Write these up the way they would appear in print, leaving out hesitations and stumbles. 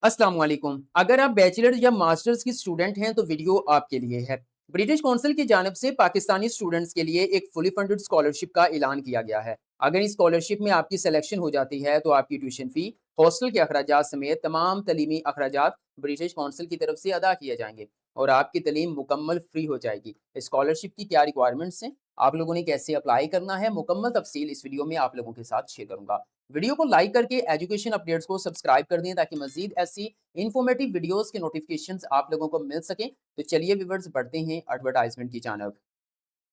अस्सलाम वालेकुम। अगर आप बैचलर या मास्टर्स की स्टूडेंट हैं तो वीडियो आपके लिए है। ब्रिटिश काउंसिल की जानिब से पाकिस्तानी स्टूडेंट्स के लिए एक फुली फंडेड स्कॉलरशिप का ऐलान किया गया है। अगर इस स्कॉलरशिप में आपकी सिलेक्शन हो जाती है तो आपकी ट्यूशन फी, हॉस्टल के अखराजात समेत तमाम तलीमी अखराजात ब्रिटिश काउंसिल की तरफ से अदा किए जाएंगे और आपकी तलीम मुकम्मल फ्री हो जाएगी। स्कॉलरशिप की क्या रिक्वायरमेंट्स हैं, आप लोगों ने कैसे अप्लाई करना है, मुकम्मल तफसील इस वीडियो में आप लोगों के साथ शेयर करूंगा। वीडियो को लाइक करके एजुकेशन अपडेट्स को सब्सक्राइब कर दें ताकि मजीद ऐसी इन्फॉर्मेटिव वीडियोस के नोटिफिकेशंस आप लोगों को मिल सकें। तो चलिए व्यूअर्स बढ़ते हैं एडवर्टाइजमेंट की जानब।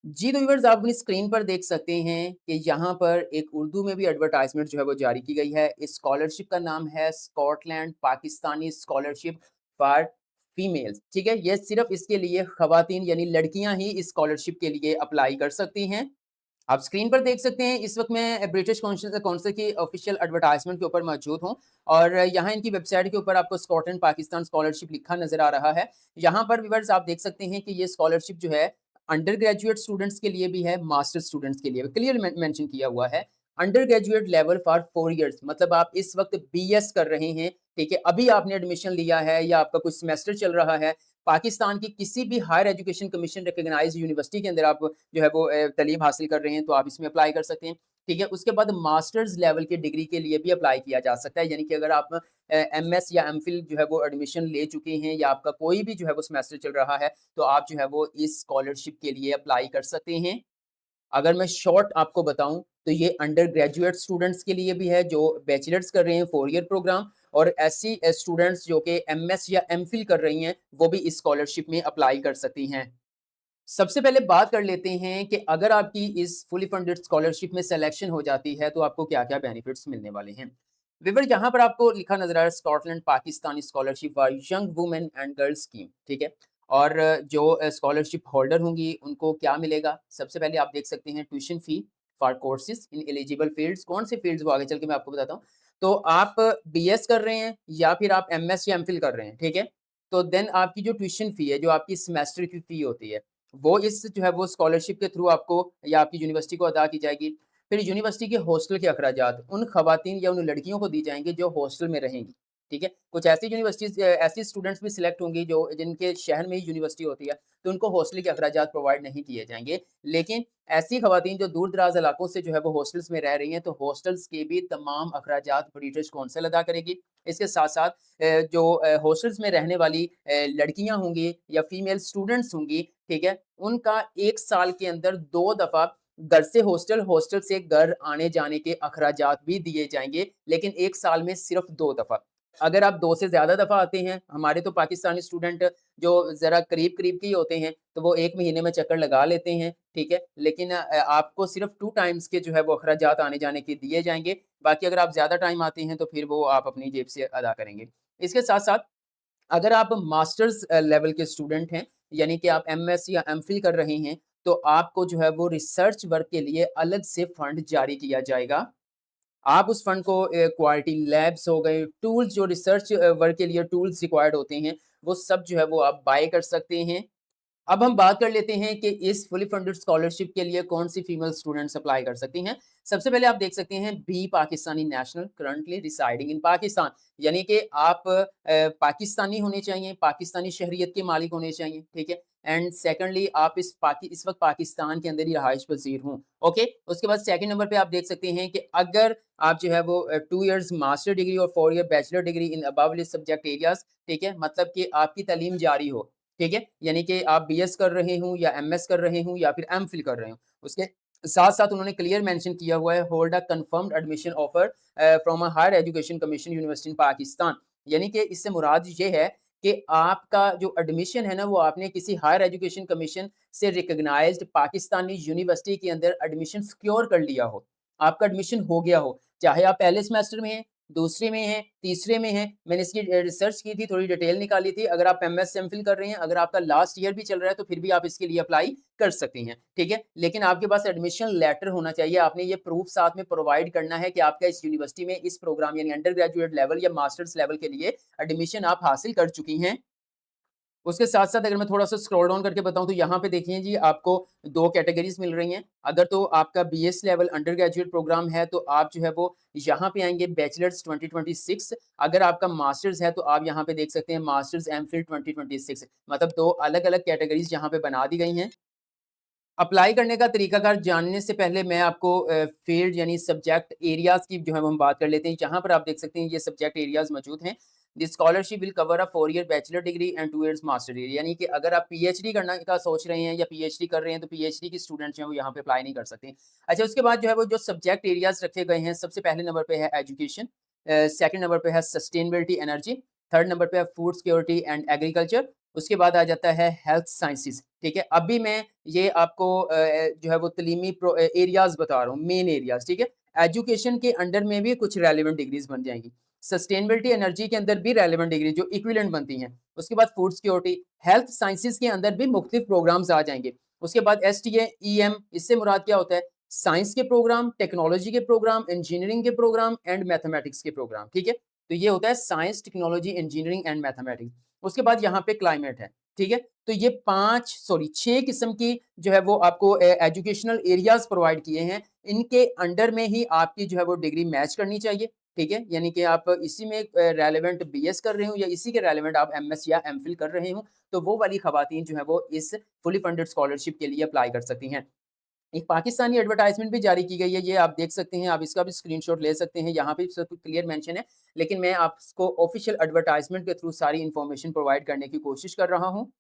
जी तो व्यूअर्स आप अपनी स्क्रीन पर देख सकते हैं कि यहाँ पर एक उर्दू में भी एडवर्टाइजमेंट जो है वो जारी की गई है। इस स्कॉलरशिप का नाम है Scotland Pakistani scholarship for females. ठीक है, ये सिर्फ इसके लिए खवातीन यानी लड़कियां ही इस स्कॉलरशिप के लिए अप्लाई कर सकती हैं। आप स्क्रीन पर देख सकते हैं इस वक्त मैं ब्रिटिश काउंसिल काउंसिल की ऑफिशियल एडवर्टाइजमेंट के ऊपर मौजूद हूं और यहाँ इनकी वेबसाइट के ऊपर आपको स्कॉटलैंड पाकिस्तान स्कॉलरशिप लिखा नजर आ रहा है। यहाँ पर व्यूअर्स आप देख सकते हैं कि ये स्कॉलरशिप जो है अंडर ग्रेजुएट स्टूडेंट्स के लिए भी है, मास्टर स्टूडेंट्स के लिए भी क्लियर मेंशन किया हुआ है। Under graduate level for 4 years, मतलब आप इस वक्त बीएस कर रहे हैं, ठीक है, अभी आपने एडमिशन लिया है या आपका कुछ सेमेस्टर चल रहा है, पाकिस्तान की किसी भी higher education commission recognized university के अंदर आप जो है वो तालीम हासिल कर रहे हैं तो आप इसमें अप्लाई कर सकते हैं। ठीक है, उसके बाद मास्टर्स लेवल की डिग्री के लिए भी अप्लाई किया जा सकता है, यानी कि अगर आप एमएस या एमफिल जो है वो एडमिशन ले चुके हैं या आपका कोई भी जो है वो सेमेस्टर चल रहा है तो आप जो है वो इस स्कॉलरशिप के लिए अप्लाई कर सकते हैं। अगर मैं शॉर्ट आपको बताऊं तो ये अंडर ग्रेजुएट स्टूडेंट्स के लिए भी है जो बैचलर्स कर रहे हैं 4 ईयर प्रोग्राम, और ऐसी स्टूडेंट्स जो कि एमएस या एमफिल कर रही हैं वो भी इस स्कॉलरशिप में अप्लाई कर सकती हैं। सबसे पहले बात कर लेते हैं कि अगर आपकी इस फुली फंडेड स्कॉलरशिप में सिलेक्शन हो जाती है तो आपको क्या-क्या बेनिफिट्स मिलने वाले हैं। विवर यहाँ पर आपको लिखा नजर आ रहा है Scotland Pakistani scholarship for young women and girls scheme, ठीक है। और जो स्कॉलरशिप होल्डर होंगी उनको क्या मिलेगा, सबसे पहले आप देख सकते हैं tuition fee for courses in eligible fields. कौन से फील्ड्स वो आगे चल के मैं आपको बताता हूँ। तो आप बीएस कर रहे हैं या फिर आप एमएस या एमफिल कर रहे हैं, ठीक है, तो देन आपकी जो ट्यूशन फी है, जो आपकी सेमेस्टर की फी होती है, वो इस जो है वो स्कॉलरशिप के थ्रू आपको या आपकी यूनिवर्सिटी को अदा की जाएगी। फिर यूनिवर्सिटी के हॉस्टल के अखराजात उन खवातीन या उन लड़कियों को दी जाएँगे जो हॉस्टल में रहेंगी, ठीक है? कुछ ऐसी यूनिवर्सिटीज़ ऐसी स्टूडेंट्स भी सिलेक्ट होंगी जो जिनके शहर में ही यूनिवर्सिटी होती है, तो उनको हॉस्टल के अखराजात प्रोवाइड नहीं किए जाएँगे। लेकिन ऐसी खवातीन जो दूर-दराज़ इलाकों से जो है वो हॉस्टल्स में रह रही हैं, तो हॉस्टल्स के भी तमाम अखराजात ब्रिटिश काउंसिल अदा करेगी। इसके साथ-साथ जो हॉस्टल्स में रहने वाली लड़कियाँ होंगी या फीमेल स्टूडेंट्स होंगी, ठीक है? उनका 1 साल के अंदर 2 दफ़ा घर से हॉस्टल, हॉस्टल से घर आने-जाने के अखराजात भी दिए जाएँगे, लेकिन 1 साल में सिर्फ़ 2 दफ़ा। अगर आप 2 से ज़्यादा दफ़ा आते हैं, हमारे तो पाकिस्तानी स्टूडेंट जो ज़रा करीब-करीब के ही होते हैं, तो वो 1 महीने में चक्कर लगा लेते हैं, ठीक है? लेकिन आपको सिर्फ़ 2 टाइम्स के जो है वो अखराजात आने-जाने के दिए जाएँगे। बाकी अगर आप ज़्यादा टाइम आते हैं, तो फिर वो आप अपनी जेब से अदा करेंगे। इसके साथ-साथ अगर आप मास्टर्स लेवल के स्टूडेंट हैं, यानी कि आप एमएस या एमफिल कर रहे हैं, तो आपको जो है वो रिसर्च वर्क के लिए अलग से फंड जारी किया जाएगा। आप उस फंड को क्वालिटी लैब्स हो गए, टूल्स जो रिसर्च वर्क के लिए टूल्स रिक्वायर्ड होते हैं, वो सब जो है वो आप बाय कर सकते हैं। अब हम बात कर लेते हैं कि इस फुली फंडेड स्कॉलरशिप के लिए कौन-सी फीमेल स्टूडेंट्स अप्लाई कर सकती हैं। सबसे पहले आप देख सकते हैं be Pakistani national currently residing in Pakistan, यानी कि आप पाकिस्तानी होने चाहिए, पाकिस्तानी शहरियत के मालिक होने चाहिए, ठीक है? एंड सेकंडली आप इस वक़्त पाकिस्तान के अंदर ही रहाइश पज़ीर हों, ओके? उसके बाद सेकंड नंबर पे आप देख सकते हैं कि अगर आप जो है वो 2 इयर्स मास्टर डिग्री और 4 year bachelor degree in above list subject areas, ठीक है? मतलब कि आपकी तालीम जारी हो, ठीक है? यानी कि आप बीएस कर रहे हों या एमएस कर रहे हों या फिर एमफिल कर रहे हों। उसके साथ-साथ उन्होंने क्लियर मेंशन किया हुआ है hold a confirmed admission offer from a higher education commission university in Pakistan. यानी कि इससे मुराद ये है कि आपका जो एडमिशन है ना, वो आपने किसी हायर एजुकेशन कमीशन से रिकॉग्नाइज्ड पाकिस्तानी यूनिवर्सिटी के अंदर एडमिशन सिक्योर कर लिया हो। आपका एडमिशन हो गया हो, चाहे आप पहले सेमेस्टर में हैं, दूसरे में हैं, तीसरे में हैं। मैंने इसकी रिसर्च की थी, थोड़ी डिटेल निकाली थी। अगर आप एमएस एमफिल कर रहे हैं, अगर आपका लास्ट ईयर भी चल रहा है, तो फिर भी आप इसके लिए अप्लाई कर सकती हैं, ठीक है? लेकिन आपके पास एडमिशन लेटर होना चाहिए। आपने ये प्रूफ साथ में प्रोवाइड करना है कि आपका इस यूनिवर्सिटी में इस प्रोग्राम यानी अंडर ग्रेजुएट लेवल या मास्टर्स लेवल के लिए एडमिशन आप हासिल कर चुकी हैं। उसके साथ-साथ अगर मैं थोड़ा-सा स्क्रॉल डाउन करके बताऊँ तो यहाँ पे देखिए जी आपको 2 कैटेगरीज़ मिल रही हैं। अगर तो आपका BS level undergraduate program है तो आप जो है वो यहाँ पे आएँगे बैचलर्स 2026। अगर आपका मास्टर्स है तो आप यहाँ पे देख सकते हैं मास्टर्स एमफिल 2026 मतलब 2 अलग-अलग कैटेगरीज़ यहाँ पे बना दी गई हैं। अप्लाई करने का तरीकाकार जानने से पहले मैं आपको फ़ील्ड यानी सब्जेक्ट एरियाज़ की जो है वो हम बात कर लेते हैं। जहाँ पर आप देख सकते हैं ये सब्जेक्ट एरियाज़ मौजूद हैं। The scholarship will cover a 4 year bachelor degree and 2 years master degree यानी कि अगर आप पीएचडी करना का सोच रहे हैं या पीएचडी कर रहे हैं तो पीएचडी के स्टूडेंट्स जो हैं वो यहाँ पे अप्लाई नहीं कर सकते। अच्छा उसके बाद जो है वो जो सब्जेक्ट एरियाज़ रखे गए हैं सबसे पहले नंबर पे है एजुकेशन, सेकंड नंबर पे है सस्टेनेबिलिटी एनर्जी, थर्ड नंबर पे है फूड सिक्योरिटी एंड एग्रीकल्चर, उसके बाद आ जाता है हेल्थ साइंसेज़, ठीक है? अभी मैं ये आपको जो है वो तलीमी एरियाज़ बता रहा हूँ, मेन एरियाज़, ठीक है? एजुकेशन के अंडर में भी कुछ रेलेवेंट डिग्रीज़ बन जाएँगी। सस्टेनेबिलिटी एनर्जी के अंदर भी रेलेवेंट डिग्री जो इक्विवेलेंट बनती हैं। उसके बाद फूड सिक्योरिटी, हेल्थ साइंसेज़ के अंदर भी मुख्तलिफ प्रोग्राम्स आ जाएँगे। उसके बाद एसटीए, ईएम इससे मुराद क्या होता है? साइंस के प्रोग्राम, टेक्नोलॉजी के प्रोग्राम, इंजीनियरिंग के प्रोग्राम एंड मैथमेटिक्स के प्रोग्राम, ठीक है? तो ये होता है science, technology, engineering and mathematics. उसके बाद यहाँ पे क्लाइमेट है, ठीक है? तो ये 6 किस्म की जो है वो आपको एजुकेशनल एरियाज़ प्रोवाइड किए हैं। इनके अंडर में ही आपकी जो है वो डिग्री मैच करनी चाहिए, ठीक है? यानी कि आप इसी में रेलेवेंट बीएस कर रहे हो या इसी के रेलेवेंट आप एमएस या एमफिल कर रहे हो, तो वो वाली खवातीन जो है वो इस फुली फंडेड स्कॉलरशिप के लिए अप्लाई कर सकती हैं। एक पाकिस्तानी एडवर्टाइज़मेंट भी जारी की गई है, ये आप देख सकते हैं, आप इसका भी स्क्रीनशॉट ले सकते हैं, यहाँ पे सब क्लियर मेंशन है, लेकिन मैं आपको ऑफ़िशियल एडवर्टाइज़मेंट के थ्रू सारी इन्फॉर्मेशन प्रोवाइड करने की कोशिश कर रहा हूँ।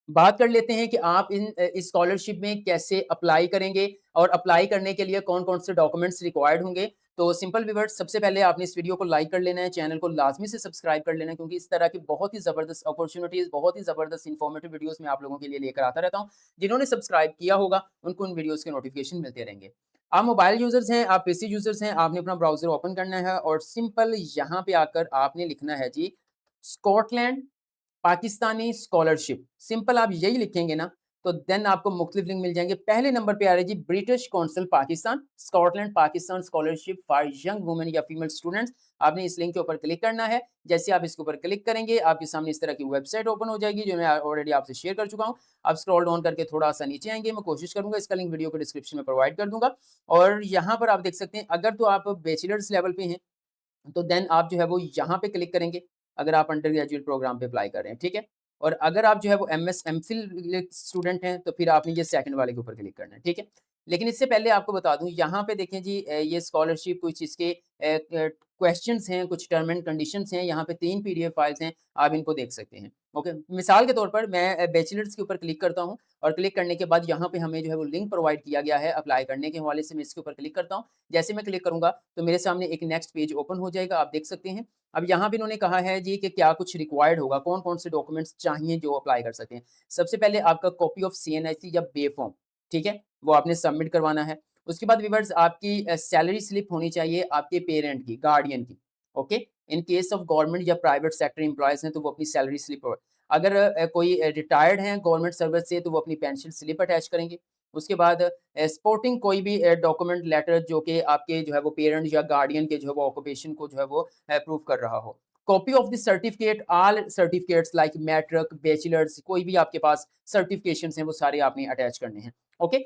बात कर लेते हैं कि आप इस स्कॉलरशिप में कैसे अप्लाई करेंगे और अप्लाई करने के लिए कौन-कौन से डॉक्यूमेंट्स रिक्वायर्ड होंगे। तो सिंपल व्यूअर्स सबसे पहले आपने इस वीडियो को लाइक कर लेना है, चैनल को लाज़मी से सब्सक्राइब कर लेना है क्योंकि इस तरह की बहुत ही ज़बरदस्त अपॉर्च्युनिटीज़, बहुत ही ज़बरदस्त इन्फॉर्मेटिव वीडियोज़ मैं आप लोगों के लिए लेकर आता रहता हूँ। जिन्होंने सब्सक्राइब किया होगा, उनको उन वीडियोज़ के नोटिफ़िकेशन मिलते रहेंगे। आप मोबाइल यूज़र्स हैं, आप पीसी यूज़र्स हैं, आपने अपना ब्राउज़र ओपन करना है और सिंपल यहाँ पे आकर आपने लिखना है जी, स्कॉटलैंड पाकिस्तानी स्कॉलरशिप, सिंपल आप यही लिखेंगे ना, तो देन आपको मुख्तलिफ लिंक मिल जाएँगे। पहले नंबर पे आ रहा है जी British Council Pakistan, Scotland Pakistan scholarship for young women या फीमेल स्टूडेंट्स। आपने इस लिंक के ऊपर क्लिक करना है। जैसे आप इसके ऊपर क्लिक करेंगे, आपके सामने इस तरह की वेबसाइट ओपन हो जाएगी, जो मैं ऑलरेडी आपसे शेयर कर चुका हूँ। आप स्क्रॉल डाउन करके थोड़ा-सा नीचे आएँगे, मैं कोशिश करूँगा इसका लिंक वीडियो के डिस्क्रिप्शन में प्रोवाइड कर दूँगा। और यहाँ पर आप देख सकते हैं, अगर तो आप बैचलर्स लेवल पे हैं तो देन आप जो है वो यहाँ पे क्लिक करेंगे, अगर आप अंडर ग्रेजुएट प्रोग्राम पे अप्लाई कर रहे हैं, ठीक है? और अगर आप जो है वो एमएस एमफिल स्टूडेंट हैं, तो फिर आपने ये सेकंड वाले के ऊपर क्लिक करना है, ठीक है? लेकिन इससे पहले आपको बता दूँ, यहाँ पे देखें जी ये स्कॉलरशिप कुछ इसके क्वेश्चन्स हैं, कुछ टर्म एंड कंडीशंस हैं, यहाँ पे 3 पीडीएफ फाइल्स हैं, आप इनको देख सकते हैं, ओके? मिसाल के तौर पर मैं बैचलर्स के ऊपर क्लिक करता हूँ और क्लिक करने के बाद यहाँ पे हमें जो है वो लिंक प्रोवाइड किया गया है अप्लाई करने के हवाले से, मैं इसके ऊपर क्लिक करता हूँ। जैसे मैं क्लिक करूँगा तो मेरे सामने एक नेक्स्ट पेज ओपन हो जाएगा, आप देख सकते हैं। अब यहाँ पे इन्होंने कहा है जी कि क्या कुछ रिक्वायर्ड होगा, कौन-कौन से डॉक्यूमेंट्स चाहिए जो अप्लाई कर सकते हैं। सबसे पहले आपका कॉपी ऑफ सीएनआईसी या बे फॉर्म, ठीक है? वो आपने सबमिट करवाना है। उसके बाद व्यूअर्स आपकी सैलरी स्लिप होनी चाहिए आपके पेरेंट की, गार्डियन की, okay? In case of government या प्राइवेट सेक्टर एम्प्लॉइज़ हैं तो वो अपनी सैलरी स्लिप अगर कोई रिटायर्ड हैं गवर्नमेंट सर्विस से तो वो अपनी पेंशन स्लिप अटैच करेंगे। उसके बाद सपोर्टिंग कोई भी डॉक्यूमेंट लेटर जो कि आपके जो है वो पेरेंट या गार्डियन के जो है वो ऑक्यूपेशन को जो है वो प्रूव कर रहा हो। Copy of the certificate all certificates like matric, bachelors कोई भी आपके पास सर्टिफिकेशंस हैं वो सारे आपने अटैच करने हैं। ओके?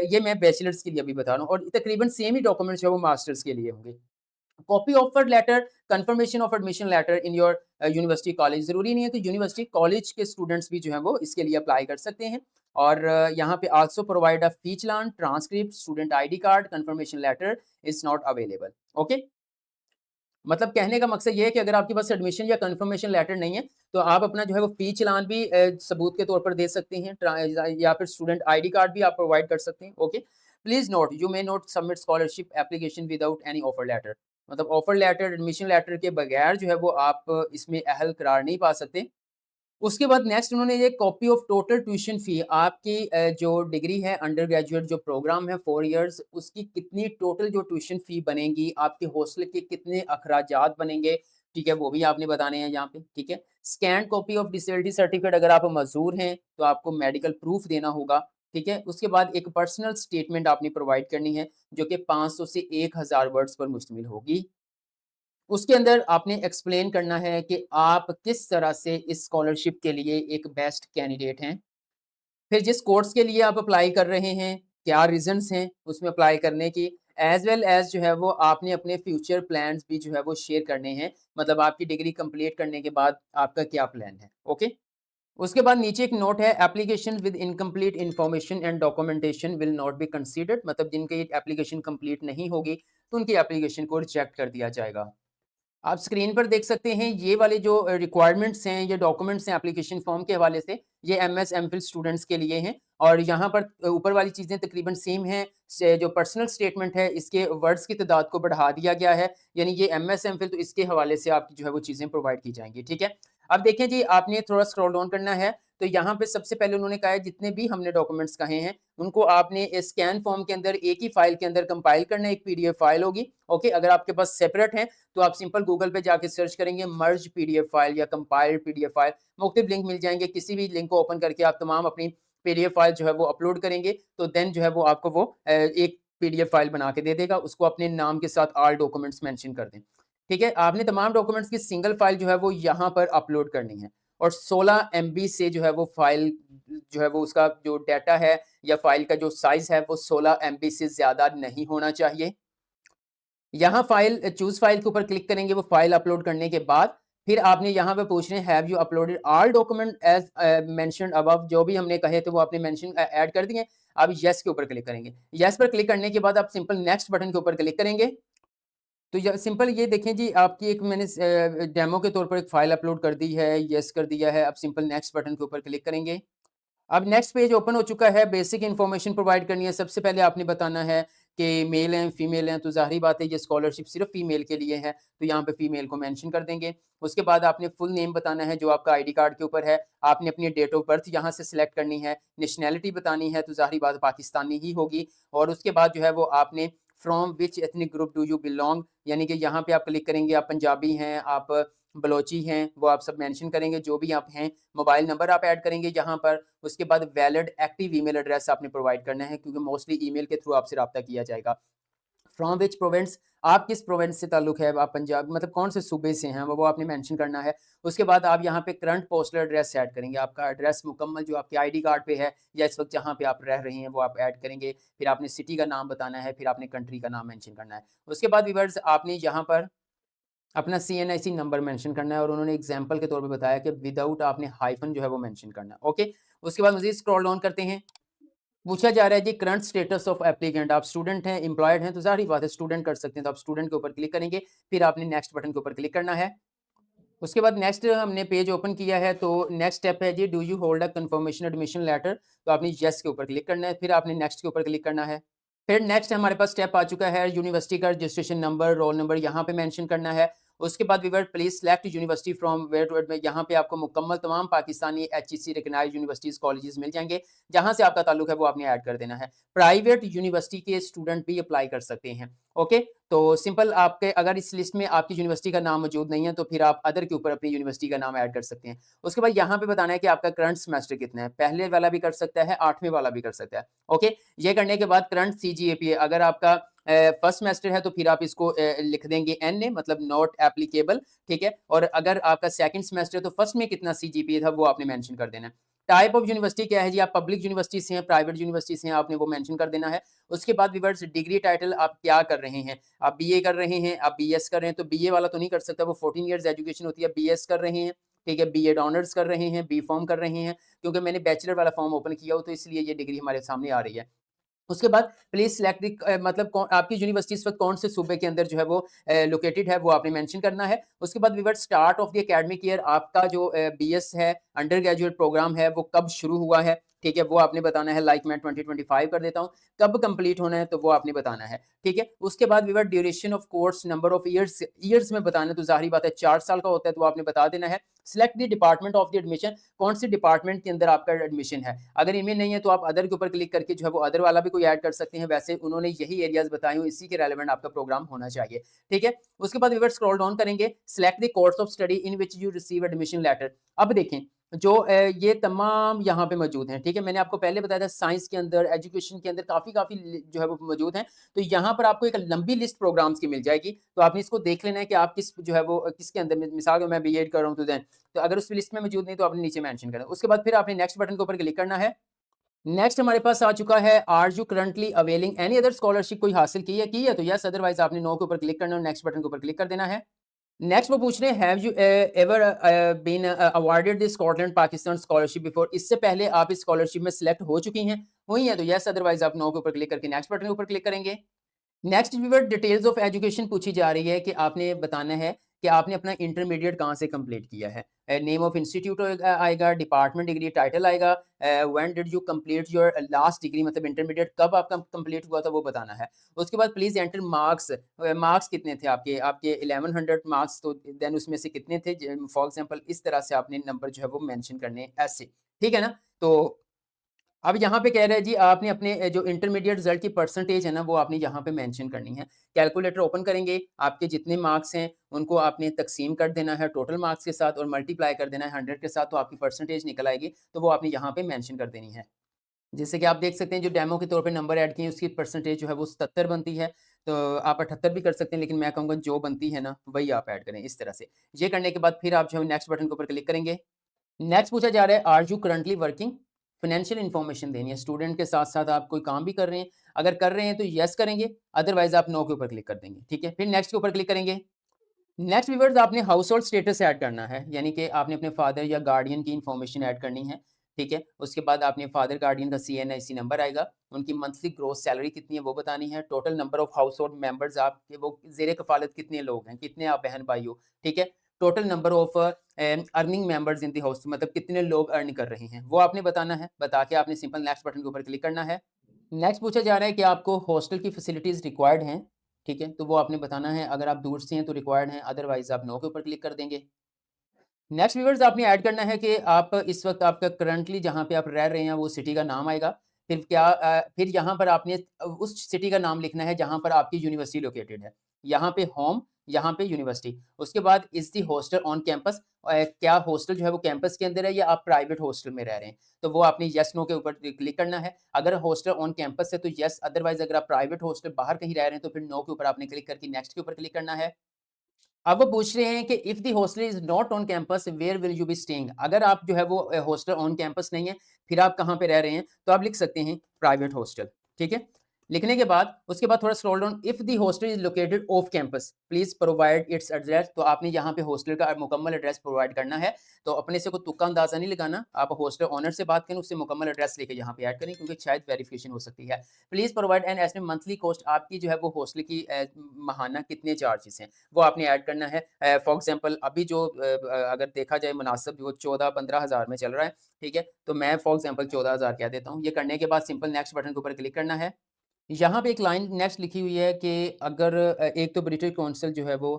ये मैं बैचलर्स के लिए अभी बता रहा हूँ और तकरीबन सेम ही डॉक्यूमेंट्स जो है वो मास्टर्स के लिए होंगे। Copy offer letter, confirmation of admission letter in your university college ज़रूरी नहीं है कि यूनिवर्सिटी कॉलेज के स्टूडेंट्स भी जो हैं वो इसके लिए अप्लाई कर सकते हैं और यहाँ पे also provide a fee challan, transcript, student ID card, confirmation letter is not available. Okay? मतलब कहने का मकसद ये है कि अगर आपके पास एडमिशन या कंफर्मेशन लेटर नहीं है, तो आप अपना जो है वो फी चालान भी सबूत के तौर पर दे सकते हैं या फिर स्टूडेंट आईडी कार्ड भी आप प्रोवाइड कर सकते हैं, okay. Please note you may not submit scholarship application without any offer letter. मतलब ऑफर लेटर, एडमिशन लेटर के बगैर जो है वो आप इसमें अहल करार नहीं पा सकते। उसके बाद नेक्स्ट उन्होंने ये copy of total tuition fee आपकी जो डिग्री है अंडर ग्रेजुएट जो प्रोग्राम है 4 इयर्स उसकी कितनी टोटल जो ट्यूशन फी बनेगी, आपके हॉस्टल के कितने अखराजात बनेंगे, ठीक है? वो भी आपने बताने हैं यहाँ पे, ठीक है? Scan copy of disability certificate अगर आप मज़दूर हैं, तो आपको मेडिकल प्रूफ देना होगा, ठीक है? उसके बाद एक पर्सनल स्टेटमेंट आपने प्रोवाइड करनी है, जो कि 500 से 1000 वर्ड्स पर मुश्तमिल होगी। उसके अंदर आपने एक्सप्लेन करना है कि आप किस तरह से इस स्कॉलरशिप के लिए एक बेस्ट कैंडिडेट हैं। फिर जिस कोर्स के लिए आप अप्लाई कर रहे हैं, क्या रीज़न्स हैं उसमें अप्लाई करने की, एज़ वेल एज़ जो है वो आपने अपने फ्यूचर प्लान्स भी जो है वो शेयर करने हैं। मतलब आपकी डिग्री कंप्लीट करने के बाद आपका क्या प्लान है, ओके? उसके बाद नीचे एक नोट है, application with incomplete information and documentation will not be considered. मतलब जिनकी एप्लीकेशन कंप्लीट नहीं होगी, तो उनकी एप्लीकेशन को रिजेक्ट कर दिया जाएगा। आप स्क्रीन पर देख सकते हैं ये वाले जो रिक्वायरमेंट्स हैं, ये डॉक्यूमेंट्स हैं एप्लीकेशन फॉर्म के हवाले से, ये एमएस एमफिल स्टूडेंट्स के लिए हैं और यहाँ पर ऊपर वाली चीज़ें तकरीबन सेम हैं। जो पर्सनल स्टेटमेंट है इसके वर्ड्स की तादाद को बढ़ा दिया गया है, यानी ये एमएस एमफिल तो इसके हवाले से आपकी जो है वो चीज़ें प्रोवाइड की जाएंगी, ठीक है। अब देखें जी, आपने थोड़ा स्क्रॉल डाउन करना है, तो यहाँ पे सबसे पहले उन्होंने कहा है जितने भी हमने डॉक्यूमेंट्स कहे हैं उनको आपने स्कैन फॉर्म के अंदर एक ही फाइल के अंदर कंपाइल करना है, एक पीडीएफ फाइल होगी, ओके। अगर आपके पास सेपरेट है तो आप सिंपल गूगल पे जाके सर्च करेंगे मर्ज पीडीएफ फाइल या कंपाइल्ड पीडीएफ फाइल, मुख्तलिफ लिंक मिल जाएंगे। किसी भी लिंक को ओपन करके आप तमाम अपनी पीडीएफ फाइल जो है वो अपलोड करेंगे, तो देन जो है वो आपको वो एक पीडीएफ फाइल बना के दे देगा। उसको अपने नाम के साथ ऑल डॉक्यूमेंट्स मेंशन कर दें, ठीक है। आपने तमाम डॉक्यूमेंट्स की सिंगल फाइल जो है वो यहाँ पर अपलोड करनी है और 16 एमबी से जो है वो फाइल जो है वो उसका जो डाटा है या फाइल का जो साइज है वो 16 एमबी से ज़्यादा नहीं होना चाहिए। यहाँ फाइल चूज़ फाइल के ऊपर क्लिक करेंगे, वो फाइल अपलोड करने के बाद फिर आपने यहाँ पे पूछना है have you uploaded all document as mentioned above. जो भी हमने कहे थे वो आपने मेंशन ऐड कर दिए। अब येस के ऊपर क्लिक करेंगे। येस पर क्लिक करने के बाद आप सिंपल नेक्स्ट बटन के ऊपर क्लिक करेंगे। तो सिंपल ये देखें जी, आपकी एक मैंने डेमो के तौर पर एक फ़ाइल अपलोड कर दी है, येस कर दिया है। अब सिंपल नेक्स्ट बटन के ऊपर क्लिक करेंगे। अब नेक्स्ट पेज ओपन हो चुका है, बेसिक इन्फॉर्मेशन प्रोवाइड करनी है। सबसे पहले आपने बताना है कि मेल हैं, फीमेल हैं, तो ज़ाहिर बात है ये स्कॉलरशिप सिर्फ़ फीमेल के लिए है, तो यहाँ पे फीमेल को मेंशन कर देंगे। उसके बाद आपने फुल नेम बताना है जो आपका आईडी कार्ड के ऊपर है। आपने अपनी डेट ऑफ बर्थ यहाँ से सिलेक्ट करनी है। नेशनैलिटी बतानी है, तो ज़ाहिर बात पाकिस्तानी ही होगी और उसके बाद जो है वो आपने from which ethnic group do you belong, यानी कि यहाँ पे आप क्लिक करेंगे, आप पंजाबी हैं, आप बलोची हैं, वो आप सब मेंशन करेंगे जो भी आप हैं। मोबाइल नंबर आप ऐड करेंगे यहाँ पर। उसके बाद वैलिड एक्टिव ईमेल एड्रेस आपने प्रोवाइड करना है क्योंकि मोस्टली ईमेल के थ्रू आपसे राब्ता किया जाएगा। फ्रॉम व्हिच प्रोविंस, आप किस प्रोविंस से ताल्लुक है, आप पंजाब मतलब कौन से सूबे से हैं वो आपने मेंशन करना है। उसके बाद आप यहाँ पे करंट पोस्टल एड्रेस ऐड करेंगे। आपका एड्रेस मुकम्मल जो आपके आईडी कार्ड पे है या इस वक्त जहाँ पे आप रह रहे हैं वो आप ऐड करेंगे। फिर आपने सिटी का नाम बताना है, फिर आपने कंट्री का नाम मेंशन करना है। उसके बाद व्यूअर्स आपने यहाँ पर अपना सीएनआईसी नंबर मेंशन करना है और उन्होंने एग्जांपल के तौर पे बताया कि विदाउट आपने हाइफन जो है वो मेंशन करना है, ओके। उसके बाद मज़ीद स्क्रॉल डाउन करते हैं। पूछा जा रहा है जी करंट स्टेटस ऑफ एप्लीकेंट, आप स्टूडेंट हैं, एम्प्लॉयड हैं, तो ज़ाहिर बात है स्टूडेंट कर सकते हैं, तो आप स्टूडेंट के ऊपर क्लिक करेंगे, फिर आपने नेक्स्ट बटन के ऊपर क्लिक करना है। उसके बाद नेक्स्ट हमने पेज ओपन किया है, तो नेक्स्ट स्टेप है जी do you hold a confirmation admission letter, तो आपने येस के ऊपर क्लिक करना है, फिर आपने नेक्स्ट के ऊपर क्लिक करना है। फिर नेक्स्ट हमारे पास स्टेप आ चुका है, यूनिवर्सिटी का रजिस्ट्रेशन नंबर, रोल नंबर यहाँ पे मेंशन करना है। उसके बाद we please select university from where to admit, यहाँ पे आपको मुकम्मल तमाम Pakistani HEC recognized universities colleges मिल जाएंगे, जहाँ से आपका ताल्लुक है वो आपने ऐड कर देना है। प्राइवेट यूनिवर्सिटी के स्टूडेंट भी अप्लाई कर सकते हैं, ओके। तो सिंपल आपके अगर इस लिस्ट में आपकी यूनिवर्सिटी का नाम मौजूद नहीं है तो फिर आप अदर के ऊपर अपनी यूनिवर्सिटी का नाम ऐड कर सकते हैं। उसके बाद यहाँ पे बताना है कि आपका करंट सेमेस्टर कितना है, पहले वाला भी कर सकता है, 8वें वाला भी कर सकता है, ओके। ये करने के बाद करंट सीजीएपीए, अगर आपका फर्स्ट सेमेस्टर है तो फिर आप इसको लिख देंगे एनए, मतलब नॉट एप्लीकेबल, ठीक है। और अगर आपका सेकंड सेमेस्टर है तो फर्स्ट में कितना सीजीपीए था वो आपने मेंशन कर देना है। टाइप ऑफ यूनिवर्सिटी क्या है जी, आप पब्लिक यूनिवर्सिटी से हैं, प्राइवेट यूनिवर्सिटी से हैं, आपने वो मेंशन कर देना है। उसके बाद व्यूअर्स डिग्री टाइटल आप क्या कर रहे हैं, आप बीए कर रहे हैं, आप बीएस कर रहे हैं, तो बीए वाला तो नहीं कर सकता, वो 14 इयर्स एजुकेशन होती है। बीएस कर रहे हैं, ठीक है, बीएड ऑनर्स कर रहे हैं, बी फॉर्म कर रहे हैं, क्योंकि मैंने बैचलर वाला फॉर्म ओपन किया हो तो इसलिए ये डिग्री हमारे सामने आ रही है। उसके बाद प्लीज सिलेक्ट मतलब आपकी यूनिवर्सिटी इस वक्त कौन से सूबे के अंदर जो है वो लोकेटेड है वो आपने मेंशन करना है। उसके बाद viewers start of the academic year, आपका जो बीएस है, अंडर ग्रेजुएट प्रोग्राम है, वो कब शुरू हुआ है, ठीक है, वो आपने बताना है। लाइक मैं 2025 कर देता हूँ। कब कंप्लीट होना है तो वो आपने बताना है, ठीक है। उसके बाद viewer duration of course, number of years में बताना है, तो जाहिर बात है 4 साल का होता है तो वो आपने बता देना है। Select the department of the admission, कौन से डिपार्टमेंट के अंदर आपका एडमिशन है। अगर इनमें नहीं है तो आप अदर के ऊपर क्लिक करके जो है वो अदर वाला भी कोई ऐड कर सकते हैं। वैसे उन्होंने यही एरियाज बताए हुए, इसी के रेलेवेंट आपका प्रोग्राम होना चाहिए, ठीक है। उसके बाद व्यूअर स्क्रॉल डाउन करेंगे, select the course of study in which you receive admission letter. अब देखें जो ये तमाम यहाँ पे मौजूद हैं, ठीक है? मैंने आपको पहले बताया था साइंस के अंदर, एजुकेशन के अंदर काफ़ी लि जो है वो मौजूद हैं। तो यहाँ पर आपको एक लंबी लिस्ट प्रोग्राम्स की मिल जाएगी, तो आपने इसको देख लेना है कि आप किस जो है वो किसके अंदर में मिसाल के मैं बीएड कर रहा हूँ तो देन तो अगर उस लिस्ट में मौजूद नहीं तो आपने नीचे मेंशन करना है। उसके बाद फिर आपने नेक्स्ट बटन के ऊपर क्लिक करना है। नेक्स्ट हमारे पास आ चुका है, are you currently availing any other scholarship कोई हासिल की है तो यस, अदरवाइज़ आपने नो के ऊपर क्लिक करना है और नेक्स्ट बटन के ऊपर क्लिक कर देना है। नेक्स्ट वो पूछ रहे हैं have you ever been awarded the Scotland Pakistan scholarship before, इससे पहले आप इस स्कॉलरशिप में सिलेक्ट हो चुकी हैं, हुई हैं तो यस, अदरवाइज आप नो के ऊपर क्लिक करके नेक्स्ट बटन के ऊपर क्लिक करेंगे। Next viewer details of education पूछी जा रही है कि आपने बताना है कि आपने अपना इंटरमीडिएट कहाँ से कंप्लीट किया है। नेम ऑफ इंस्टीट्यूट आएगा, डिपार्टमेंट डिग्री टाइटल आएगा, when did you complete your last degree, मतलब इंटरमीडिएट कब आपका कंप्लीट हुआ था वो बताना है। उसके बाद प्लीज एंटर मार्क्स, मार्क्स कितने थे आपके आपके 1100 मार्क्स, तो देन उसमें से कितने थे फॉर एग्जांपल, इस तरह से आपने नंबर जो है वो मेंशन करने हैं ऐसे, ठीक है ना? तो अब यहाँ पे कह रहा है जी आपने अपने जो इंटरमीडिएट रिजल्ट की परसेंटेज है ना वो आपने यहाँ पे मेंशन करनी है। कैलकुलेटर ओपन करेंगे, आपके जितने मार्क्स हैं उनको आपने तकसीम कर देना है टोटल मार्क्स के साथ और मल्टीप्लाई कर देना है 100 के साथ, तो आपकी परसेंटेज निकल आएगी, तो वो आपने यहाँ पे मेंशन कर देनी है। जैसे कि आप देख सकते हैं जो डेमो के तौर पे नंबर ऐड किए हैं उसकी परसेंटेज जो है वो 77 बनती है, तो आप 78 भी कर सकते हैं, लेकिन मैं कहूँगा जो बनती है ना वही आप ऐड करें इस तरह से। ये करने के बाद फिर आप जो है नेक्स्ट बटन के ऊपर क्लिक करेंगे। नेक्स्ट पूछा जा रहा है are you currently working, financial information देनी है, स्टूडेंट के साथ साथ आप कोई काम भी कर रहे हैं, अगर कर रहे हैं तो यस करेंगे, अदरवाइज आप नो के ऊपर क्लिक कर देंगे, ठीक है? फिर नेक्स्ट के ऊपर क्लिक करेंगे। नेक्स्ट व्यूअर्स आपने हाउस होल्ड स्टेटस ऐड करना है, यानी कि आपने अपने फादर या गार्डियन की इन्फॉर्मेशन ऐड करनी है, ठीक है? उसके बाद आपने फादर गार्डियन का सीएनआईसी नंबर आएगा, उनकी मंथली ग्रॉस सैलरी कितनी है वो बतानी है, total number of house hold members आपके वो ज़ेर कफ़ालत कितने लोग हैं, कितने आप बहन-भाई हो, ठीक है? Total number of earning members in the house, मतलब कितने लोग अर्न कर रहे हैं, वो आपने बताना है। बता के आपने सिंपल नेक्स्ट बटन के ऊपर क्लिक करना है। नेक्स्ट पूछा जा रहा है कि आपको हॉस्टल की फैसिलिटीज़ रिक्वायर्ड हैं, ठीक है? तो वो आपने बताना है, अगर आप दूर से हैं तो रिक्वायर्ड हैं, अदरवाइज़ आप नो के ऊपर क्लिक कर देंगे। नेक्स्ट व्यूअर्स आपने ऐड करना है कि आप इस वक़्त आपका करंटली जहाँ पे आप रह रहे हैं वो सिटी का नाम आएगा। फिर यहाँ पर आपने उस सिटी का नाम लिखना है जहाँ पर आपकी यूनिवर्सिटी लोकेटेड है। यहाँ पे होम, यहाँ पे यूनिवर्सिटी। उसके बाद is the hostel on campus, क्या हॉस्टल जो है वो कैंपस के अंदर है या आप प्राइवेट हॉस्टल में रह रहे हैं? तो वो आपने येस नो के ऊपर क्लिक करना है। अगर हॉस्टल ऑन कैंपस है तो येस, अदरवाइज़ अगर आप प्राइवेट हॉस्टल बाहर कहीं रह रहे हैं तो फिर नो के ऊपर आपने क्लिक करके नेक्स्ट के ऊपर क्लिक करना है। अब वो पूछ रहे हैं कि if the hostel is not on campus where will you be staying, अगर आप जो है वो हॉस्टल ऑन कैंपस नहीं है, फिर आप कहाँ पे रह रहे हैं? तो आप लिख सकते हैं प्राइवेट हॉस्टल, ठीक है? लिखने के बाद उसके बाद थोड़ा scroll down, if the hostel is located off campus please provide it's address, तो आपने यहाँ पे हॉस्टल का मुकम्मल एड्रेस प्रोवाइड करना है। तो अपने से कोई तुक्का अंदाजा नहीं लगाना, आप हॉस्टल ओनर से बात करें, उससे मुकम्मल एड्रेस लेके यहाँ पे ऐड करें, क्योंकि शायद वेरिफिकेशन हो सकती है। Please provide an estimate monthly cost, आपकी जो है वो हॉस्टल की माहाना कितने चार्जेस हैं वो आपने ऐड करना है। फॉर एग्जांपल अभी जो अगर देखा जाए मुनासिब वो 14-15 हज़ार में चल रहा है, ठीक है? तो मैं फॉर एग्जांपल 14,000 कह देता हूँ। ये करने के बाद सिंपल नेक्स्ट बटन के ऊपर क्लिक करना है। यहाँ पे एक लाइन नेक्स्ट लिखी हुई है कि अगर एक तो ब्रिटिश काउंसिल जो है वो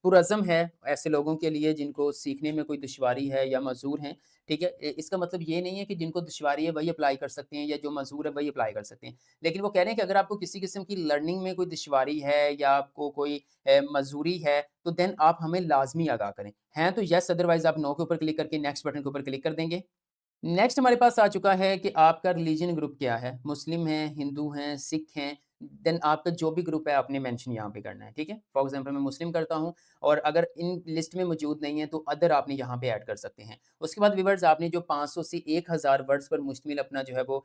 पुरज़्म है ऐसे लोगों के लिए जिनको सीखने में कोई दुश्वारी है या मज़दूर हैं, ठीक है? इसका मतलब ये नहीं है कि जिनको दुश्वारी है वही अप्लाई कर सकते हैं या जो मज़दूर है वही अप्लाई कर सकते हैं। लेकिन वो कह रहे हैं कि अगर आपको किसी किस्म की लर्निंग में कोई दुश्वारी है या आपको कोई मजबूरी है, तो देन आप हमें लाज़मी आगाह करें। हैं तो येस, अदरवाइज़ आप नो के ऊपर क्लिक करके नेक्स्ट बटन के ऊपर क्लिक कर देंगे। नेक्स्ट हमारे पास आ चुका है कि आपका रिलीजन ग्रुप क्या है, मुस्लिम हैं, हिंदू हैं, सिख हैं, देन आपका जो भी ग्रुप है आपने मेंशन यहाँ पे करना है, ठीक है? फॉर एग्जांपल मैं मुस्लिम करता हूँ और अगर इन लिस्ट में मौजूद नहीं है तो अदर आपने यहाँ पे ऐड कर सकते हैं। उसके बाद व्यूअर्स आपने जो 500 से 1000 वर्ड्स पर मुश्तमिल अपना जो है वो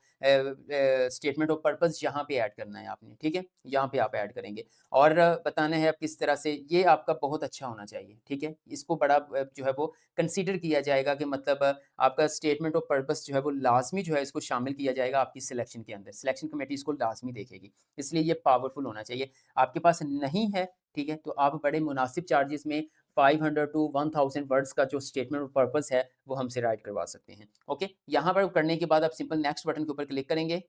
स्टेटमेंट ऑफ पर्पस यहाँ पे ऐड करना है आपने, ठीक है? यहाँ पे आप ऐड करेंगे और बताना है आप किस तरह से, ये आपका बहुत अच्छा होना चाहिए, ठीक है? इसको बड़ा जो है वो कंसीडर किया जाएगा कि मतलब आपका स्टेटमेंट ऑफ पर्पस जो है वो लाज़मी जो है इसको शामिल किया जाएगा आपकी सिलेक्शन के अंदर। सिलेक्शन कमेटी इसको लाज़मी देखेगी, इसलिए ये पावरफुल होना चाहिए। आपके पास नहीं है, ठीक है? तो आप बड़े मुनासिब चार्जेस में 500 टू 1000 वर्ड्स का जो स्टेटमेंट ऑफ पर्पस है, वो हमसे राइट करवा सकते हैं। ओके? यहाँ पर करने के बाद आप सिंपल नेक्स्ट बटन के ऊपर क्लिक करेंगे।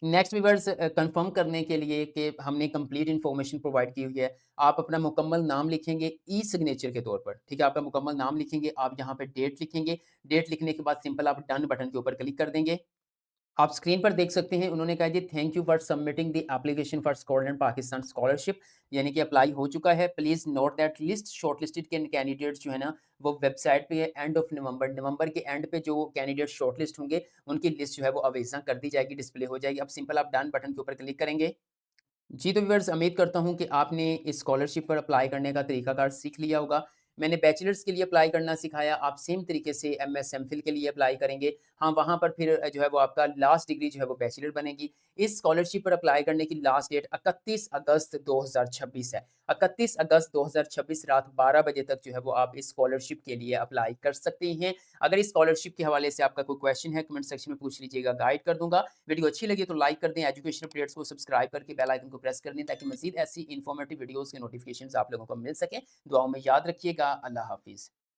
नेक्स्ट व्यूअर्स कंफर्म करने के लिए कि हमने कंप्लीट इन्फॉर्मेशन प्रोवाइड की हुई है, आप अपना मुकम्मल नाम लिखेंगे ई सिग्नेचर के तौर पर, ठीक है? आपका मुकम्मल नाम लिखेंगे, आप यहाँ पे डेट लिखेंगे, डेट लिखने के बाद सिंपल आप डन बटन के ऊपर क्लिक कर देंगे। आप स्क्रीन पर देख सकते हैं उन्होंने कहा जी thank you for submitting the application for scholar Pakistan scholarship यानी कि अप्लाई हो चुका है। Please note that list shortlisted candidates जो है ना वो वेबसाइट पे एंड ऑफ नवंबर नवंबर के एंड पे जो कैंडिडेट शॉर्टलिस्ट होंगे उनकी लिस्ट जो है वो अवेज़ा कर दी जाएगी, डिस्प्ले हो जाएगी। अब सिंपल आप डन बटन के ऊपर क्लिक करेंगे। जी, तो व्यूअर्स उम्मीद करता हूँ कि आपने इस स्कॉलरशिप पर अप्लाई करने का तरीकाकार सीख लिया होगा। मैंने बैचलर्स के लिए अप्लाई करना सिखाया, आप सेम तरीके से एमएस एमफिल के लिए अप्लाई करेंगे। हाँ, वहाँ पर फिर जो है वो आपका लास्ट डिग्री जो है वो बैचलर बनेगी। इस स्कॉलरशिप पर अप्लाई करने की लास्ट डेट 31 अगस्त 2026 है। 31 अगस्त 2026 रात 12 बजे तक जो है वो आप इस स्कॉलरशिप के लिए अप्लाई कर सकते हैं। अगर इस स्कॉलरशिप के हवाले से आपका कोई क्वेश्चन है, कमेंट सेक्शन में पूछ लीजिएगा, गाइड कर दूँगा। वीडियो अच्छी लगी तो लाइक कर दें, एजुकेशन अपडेट्स को सब्सक्राइब करके बेल आइकन को प्रेस कर दें ताकि मज़ीद ऐसी इन्फॉर्मेटिव वीडियोज़ के नोटिफिकेशंस आप लोगों को मिल सकें। दुआओं में याद रखिएगा। अल्लाह हाफ़िज़।